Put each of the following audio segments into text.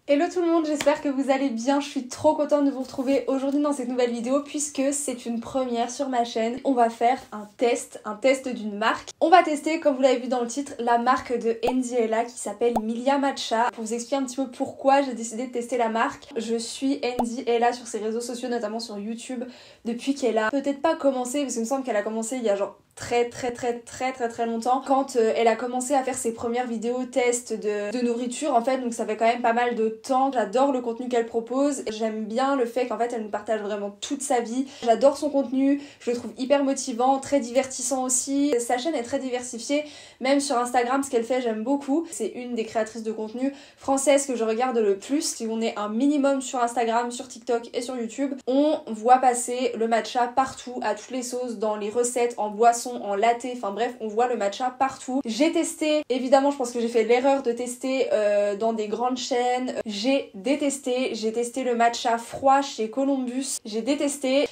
Hello tout le monde, j'espère que vous allez bien, je suis trop contente de vous retrouver aujourd'hui dans cette nouvelle vidéo puisque c'est une première sur ma chaîne. On va faire un test d'une marque. On va tester, comme vous l'avez vu dans le titre, la marque de Andy Ella qui s'appelle Milia Matcha. Pour vous expliquer un petit peu pourquoi j'ai décidé de tester la marque, je suis Andy Ella sur ses réseaux sociaux, notamment sur YouTube, depuis qu'elle a peut-être pas commencé, parce qu'il me semble qu'elle a commencé il y a genre très longtemps, quand elle a commencé à faire ses premières vidéos tests de nourriture en fait, donc ça fait quand même pas mal de temps. J'adore le contenu qu'elle propose, j'aime bien le fait qu'en fait elle nous partage vraiment toute sa vie, j'adore son contenu, je le trouve hyper motivant, très divertissant aussi. Sa chaîne est très diversifiée, même sur Instagram ce qu'elle fait j'aime beaucoup. C'est une des créatrices de contenu françaises que je regarde le plus. Si on est un minimum sur Instagram, sur TikTok et sur YouTube, on voit passer le matcha partout, à toutes les sauces, dans les recettes, en boisson, en latte, enfin bref, on voit le matcha partout. J'ai testé, évidemment je pense que j'ai fait l'erreur de tester dans des grandes chaînes. J'ai testé le matcha froid chez Columbus, j'ai testé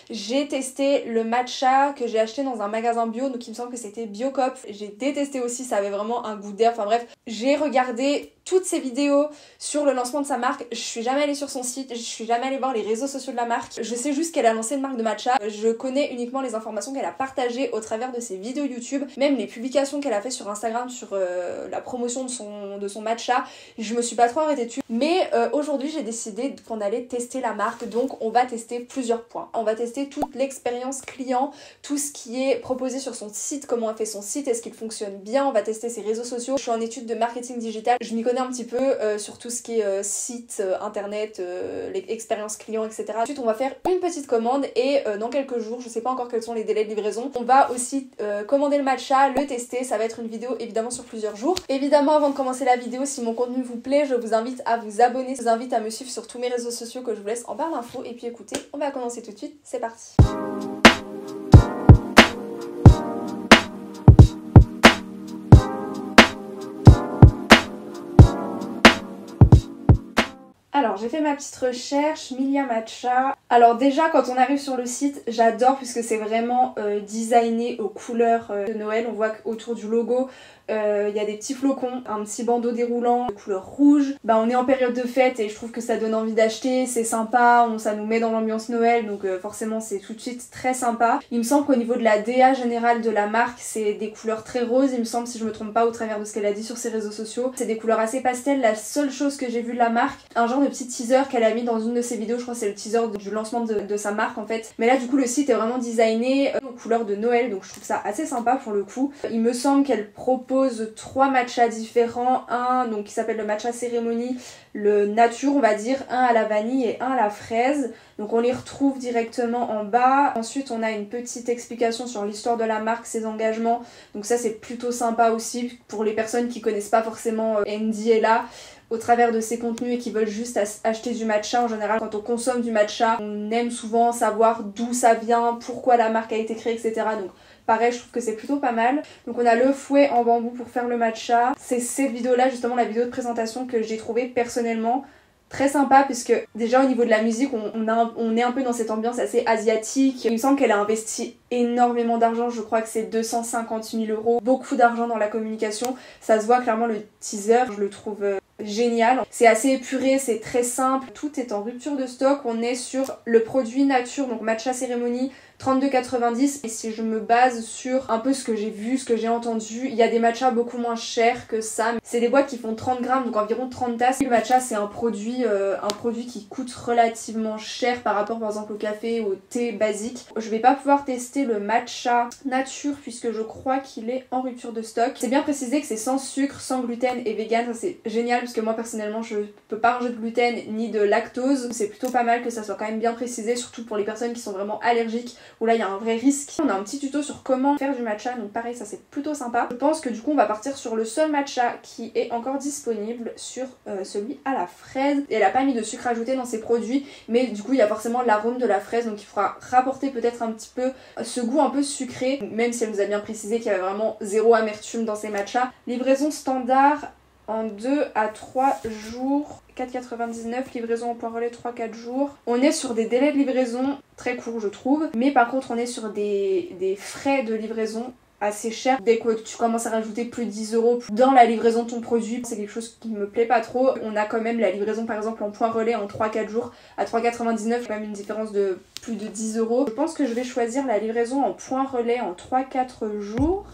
le matcha que j'ai acheté dans un magasin bio, donc il me semble que c'était Biocop. J'ai détesté aussi, ça avait vraiment un goût d'air, enfin bref, j'ai regardé toutes ces vidéos sur le lancement de sa marque. Je suis jamais allée sur son site, je suis jamais allée voir les réseaux sociaux de la marque. Je sais juste qu'elle a lancé une marque de matcha. Je connais uniquement les informations qu'elle a partagées au travers de ses vidéos YouTube, même les publications qu'elle a fait sur Instagram sur la promotion de son matcha. Je me suis pas trop arrêtée dessus. Mais aujourd'hui j'ai décidé qu'on allait tester la marque, donc on va tester plusieurs points. On va tester toute l'expérience client, tout ce qui est proposé sur son site, comment elle fait son site, est-ce qu'il fonctionne bien, on va tester ses réseaux sociaux. Je suis en études de marketing digital, je m'y connais un petit peu sur tout ce qui est site, internet, l'expérience client, etc. Ensuite on va faire une petite commande et dans quelques jours, je sais pas encore quels sont les délais de livraison, on va aussi commander le matcha, le tester. Ça va être une vidéo évidemment sur plusieurs jours. Évidemment, avant de commencer la vidéo, si mon contenu vous plaît, je vous invite à vous abonner, je vous invite à me suivre sur tous mes réseaux sociaux que je vous laisse en barre d'infos. Et puis écoutez, on va commencer tout de suite, c'est parti. Alors j'ai fait ma petite recherche, Milia Matcha. Alors déjà quand on arrive sur le site, j'adore puisque c'est vraiment designé aux couleurs de Noël. On voit qu'autour du logo, il y a des petits flocons, un petit bandeau déroulant de couleur rouge. Bah on est en période de fête et je trouve que ça donne envie d'acheter, c'est sympa, ça nous met dans l'ambiance Noël, donc forcément c'est tout de suite très sympa. Il me semble qu'au niveau de la DA générale de la marque, c'est des couleurs très roses, il me semble, si je me trompe pas, au travers de ce qu'elle a dit sur ses réseaux sociaux. C'est des couleurs assez pastel. La seule chose que j'ai vue de la marque, un genre de petit teaser qu'elle a mis dans une de ses vidéos, je crois que c'est le teaser du lancement de sa marque en fait. Mais là du coup le site est vraiment designé aux couleurs de Noël, donc je trouve ça assez sympa pour le coup. Il me semble qu'elle propose 3 matchas différents, un donc qui s'appelle le matcha cérémonie, le nature on va dire, un à la vanille et un à la fraise. Donc on les retrouve directement en bas. Ensuite on a une petite explication sur l'histoire de la marque, ses engagements. Donc ça c'est plutôt sympa aussi pour les personnes qui connaissent pas forcément Andy Ella au travers de ses contenus et qui veulent juste acheter du matcha. En général quand on consomme du matcha, on aime souvent savoir d'où ça vient, pourquoi la marque a été créée, etc. Donc pareil, je trouve que c'est plutôt pas mal. Donc on a le fouet en bambou pour faire le matcha. C'est cette vidéo là justement, la vidéo de présentation, que j'ai trouvé personnellement très sympa, puisque déjà au niveau de la musique on est un peu dans cette ambiance assez asiatique. Il me semble qu'elle a investi énormément d'argent, je crois que c'est 250 000 €, beaucoup d'argent dans la communication. Ça se voit clairement, le teaser je le trouve génial. C'est assez épuré, c'est très simple, tout est en rupture de stock. On est sur le produit nature, donc matcha cérémonie, 32,90 €. Et si je me base sur un peu ce que j'ai vu, ce que j'ai entendu, il y a des matchas beaucoup moins chers que ça. C'est des boîtes qui font 30 grammes, donc environ 30 tasses. Le matcha c'est un produit qui coûte relativement cher par rapport par exemple au café, au thé basique. Je vais pas pouvoir tester le matcha nature puisque je crois qu'il est en rupture de stock. C'est bien précisé que c'est sans sucre, sans gluten et vegan. Ça c'est génial parce que moi personnellement je peux pas manger de gluten ni de lactose. C'est plutôt pas mal que ça soit quand même bien précisé, surtout pour les personnes qui sont vraiment allergiques, où là il y a un vrai risque. On a un petit tuto sur comment faire du matcha, donc pareil ça c'est plutôt sympa. Je pense que du coup on va partir sur le seul matcha qui est encore disponible, sur celui à la fraise. Et elle a pas mis de sucre ajouté dans ses produits, mais du coup il y a forcément l'arôme de la fraise, donc il faudra rapporter peut-être un petit peu ce goût un peu sucré, même si elle nous a bien précisé qu'il y avait vraiment zéro amertume dans ces matchas. Livraison standard en 2 à 3 jours, 4,99, livraison au point relais 3-4 jours. On est sur des délais de livraison très courts je trouve, mais par contre on est sur des frais de livraison assez cher. Dès que tu commences à rajouter plus de 10 € dans la livraison de ton produit, c'est quelque chose qui me plaît pas trop. On a quand même la livraison par exemple en point relais en 3-4 jours à 3,99, quand même une différence de plus de 10 €. Je pense que je vais choisir la livraison en point relais en 3-4 jours.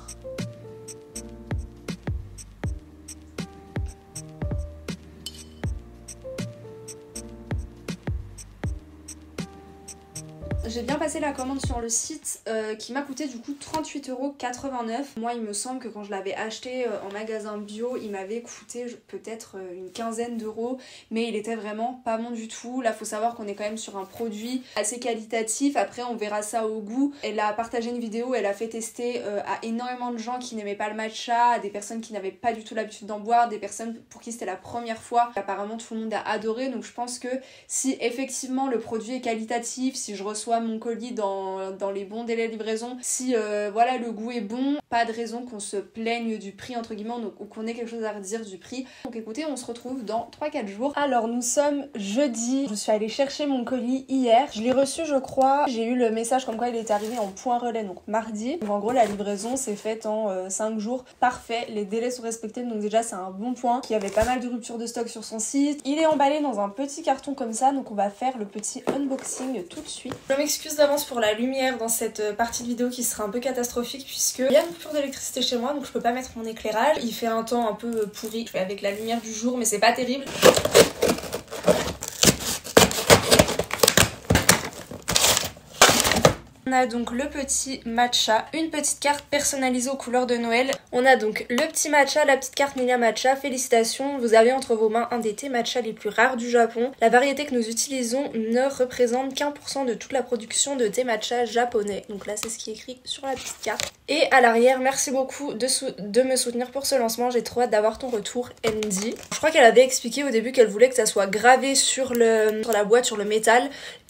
J'ai bien passé la commande sur le site qui m'a coûté du coup 38,89 €. Moi il me semble que quand je l'avais acheté en magasin bio il m'avait coûté peut-être une quinzaine d'euros, mais il était vraiment pas bon du tout. Là faut savoir qu'on est quand même sur un produit assez qualitatif, après on verra ça au goût. Elle a partagé une vidéo, elle a fait tester à énormément de gens qui n'aimaient pas le matcha, à des personnes qui n'avaient pas du tout l'habitude d'en boire, des personnes pour qui c'était la première fois. Apparemment tout le monde a adoré, donc je pense que si effectivement le produit est qualitatif, si je reçois mon colis dans les bons délais de livraison, si voilà le goût est bon, pas de raison qu'on se plaigne du prix entre guillemets ou qu'on ait quelque chose à redire du prix. Donc écoutez, on se retrouve dans 3-4 jours. Alors nous sommes jeudi, je suis allée chercher mon colis hier, je l'ai reçu je crois, j'ai eu le message comme quoi il était arrivé en point relais donc mardi. Donc en gros la livraison s'est faite en 5 jours, parfait, les délais sont respectés donc déjà c'est un bon point. Il y avait pas mal de ruptures de stock sur son site, il est emballé dans un petit carton comme ça donc on va faire le petit unboxing tout de suite. Je m'excuse d'avance pour la lumière dans cette partie de vidéo qui sera un peu catastrophique puisque il y a une coupure d'électricité chez moi donc je peux pas mettre mon éclairage. Il fait un temps un peu pourri, je fais avec la lumière du jour mais c'est pas terrible. On a donc le petit matcha, une petite carte personnalisée aux couleurs de Noël. On a donc le petit matcha, la petite carte Milia Matcha. Félicitations, vous avez entre vos mains un des thés matcha les plus rares du Japon. La variété que nous utilisons ne représente qu'1% de toute la production de thé matcha japonais. Donc là c'est ce qui est écrit sur la petite carte. Et à l'arrière, merci beaucoup de me soutenir pour ce lancement. J'ai trop hâte d'avoir ton retour, Andy. Je crois qu'elle avait expliqué au début qu'elle voulait que ça soit gravé sur la boîte, sur le métal.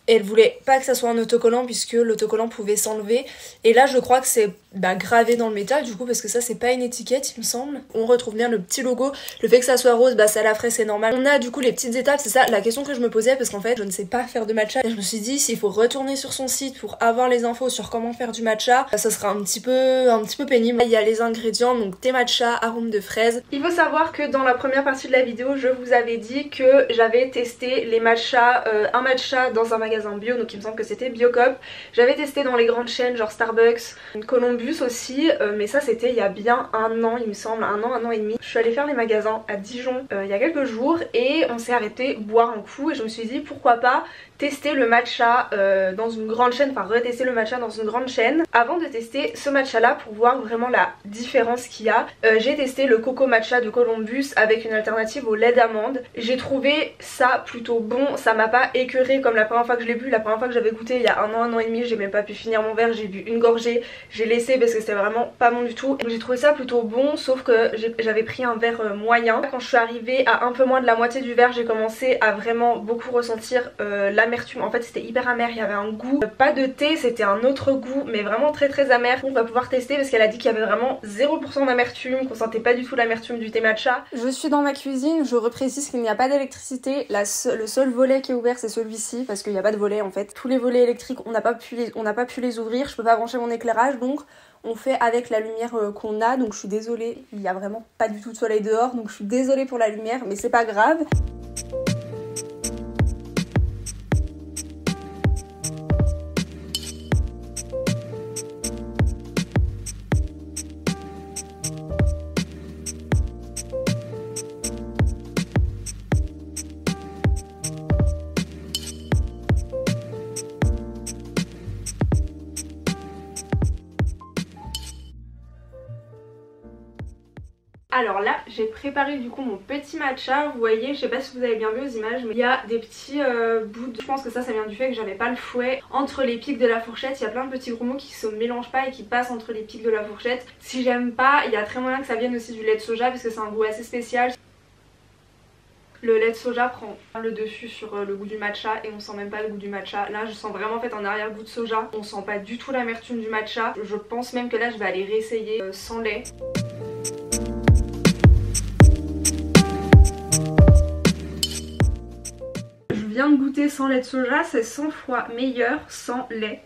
Elle voulait pas que ça soit un autocollant puisque l'autocollant pouvait s'enlever. Et là je crois que c'est gravé dans le métal du coup parce que ça c'est pas une étiquette il me semble. On retrouve bien le petit logo. Le fait que ça soit rose, ça la ferait c'est normal. On a du coup les petites étapes, c'est ça la question que je me posais parce qu'en fait je ne sais pas faire de matcha. Et je me suis dit s'il faut retourner sur son site pour avoir les infos sur comment faire du matcha, ça sera un petit peu pénible. Il y a les ingrédients, donc thé matcha, arôme de fraise. Il faut savoir que dans la première partie de la vidéo je vous avais dit que j'avais testé les matchas, un matcha dans un magasin bio, donc il me semble que c'était Biocop. J'avais testé dans les grandes chaînes genre Starbucks, Columbus aussi, mais ça c'était il y a bien un an il me semble, un an et demi. Je suis allée faire les magasins à Dijon il y a quelques jours et on s'est arrêté boire un coup et je me suis dit pourquoi pas tester le matcha dans une grande chaîne, enfin retester le matcha dans une grande chaîne avant de tester ce matcha là pour voir vraiment la différence qu'il y a. J'ai testé le coco matcha de Columbus avec une alternative au lait d'amande. J'ai trouvé ça plutôt bon, ça m'a pas écœuré comme la première fois que je l'ai bu. La première fois que j'avais goûté il y a un an et demi, j'ai même pas pu finir mon verre, j'ai bu une gorgée, j'ai laissé parce que c'était vraiment pas bon du tout. J'ai trouvé ça plutôt bon sauf que j'avais pris un verre moyen. Quand je suis arrivée à un peu moins de la moitié du verre, j'ai commencé à vraiment beaucoup ressentir l'amertume. En fait c'était hyper amer, il y avait un goût, pas de thé, c'était un autre goût mais vraiment très amer. On va pouvoir tester parce qu'elle a dit qu'il y avait vraiment 0% d'amertume, qu'on sentait pas du tout l'amertume du thé matcha. Je suis dans ma cuisine, je reprécise qu'il n'y a pas d'électricité, le seul volet qui est ouvert c'est celui-ci parce qu'il n'y a pas de volet en fait. Tous les volets électriques on n'a pas pu les ouvrir, je peux pas brancher mon éclairage donc on fait avec la lumière qu'on a. Donc je suis désolée, il y a vraiment pas du tout de soleil dehors donc je suis désolée pour la lumière mais c'est pas grave. Alors là j'ai préparé du coup mon petit matcha, vous voyez, je sais pas si vous avez bien vu aux images mais il y a des petits bouts de... Je pense que ça vient du fait que j'avais pas le fouet entre les pics de la fourchette. Il y a plein de petits gros mots qui se mélangent pas et qui passent entre les pics de la fourchette. Si j'aime pas, il y a très moyen que ça vienne aussi du lait de soja parce que c'est un goût assez spécial. Le lait de soja prend le dessus sur le goût du matcha et on sent même pas le goût du matcha. Là je sens vraiment en fait un arrière-goût de soja, on sent pas du tout l'amertume du matcha. Je pense même que là je vais aller réessayer sans lait. Je viens de goûter sans lait de soja, c'est 100 fois meilleur sans lait.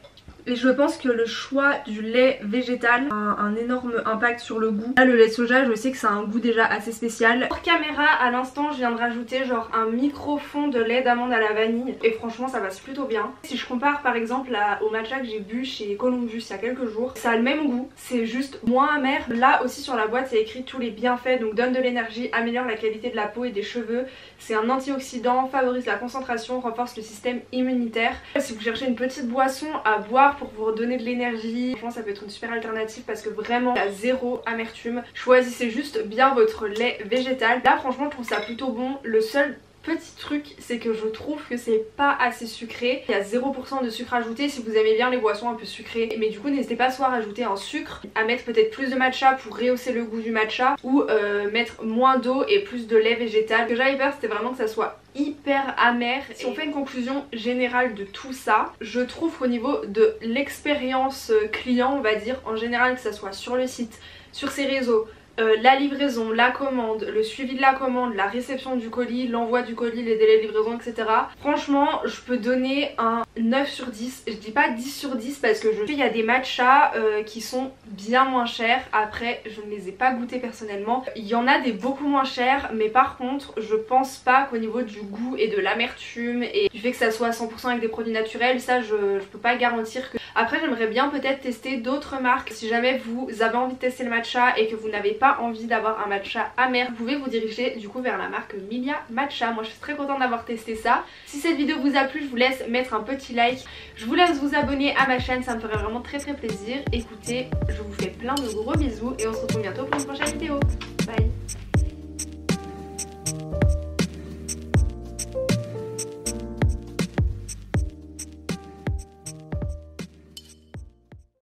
Et je pense que le choix du lait végétal a un énorme impact sur le goût. Là le lait de soja je sais que ça a un goût déjà assez spécial. Pour caméra à l'instant je viens de rajouter genre un micro fond de lait d'amande à la vanille et franchement ça passe plutôt bien. Si je compare par exemple au matcha que j'ai bu chez Columbus il y a quelques jours, ça a le même goût, c'est juste moins amer. Là aussi sur la boîte c'est écrit tous les bienfaits, donc donne de l'énergie, améliore la qualité de la peau et des cheveux, c'est un antioxydant, favorise la concentration, renforce le système immunitaire. Si vous cherchez une petite boisson à boire pour vous redonner de l'énergie, franchement ça peut être une super alternative parce que vraiment il y a zéro amertume. Choisissez juste bien votre lait végétal. Là franchement je trouve ça plutôt bon. Le seul petit truc c'est que je trouve que c'est pas assez sucré, il y a 0% de sucre ajouté si vous aimez bien les boissons un peu sucrées, mais du coup n'hésitez pas soit à rajouter un sucre, à mettre peut-être plus de matcha pour rehausser le goût du matcha, ou mettre moins d'eau et plus de lait végétal. Ce que j'avais peur c'était vraiment que ça soit hyper amer. Si on fait une conclusion générale de tout ça, je trouve qu'au niveau de l'expérience client, on va dire en général, que ça soit sur le site, sur ses réseaux, la livraison, la commande, le suivi de la commande, la réception du colis, l'envoi du colis, les délais de livraison, etc. Franchement, je peux donner un 9 sur 10. Je dis pas 10 sur 10 parce que je sais qu'il y a des matchas qui sont bien moins chers. Après, je ne les ai pas goûtés personnellement. Il y en a des beaucoup moins chers, mais par contre, je pense pas qu'au niveau du goût et de l'amertume et du fait que ça soit 100% avec des produits naturels, ça je peux pas garantir que... Après, j'aimerais bien peut-être tester d'autres marques. Si jamais vous avez envie de tester le matcha et que vous n'avez pas envie d'avoir un matcha amer, vous pouvez vous diriger du coup vers la marque Milia Matcha. Moi je suis très contente d'avoir testé ça. Si cette vidéo vous a plu, je vous laisse mettre un petit like, je vous laisse vous abonner à ma chaîne, ça me ferait vraiment très plaisir. Écoutez, je vous fais plein de gros bisous et on se retrouve bientôt pour une prochaine vidéo. Bye.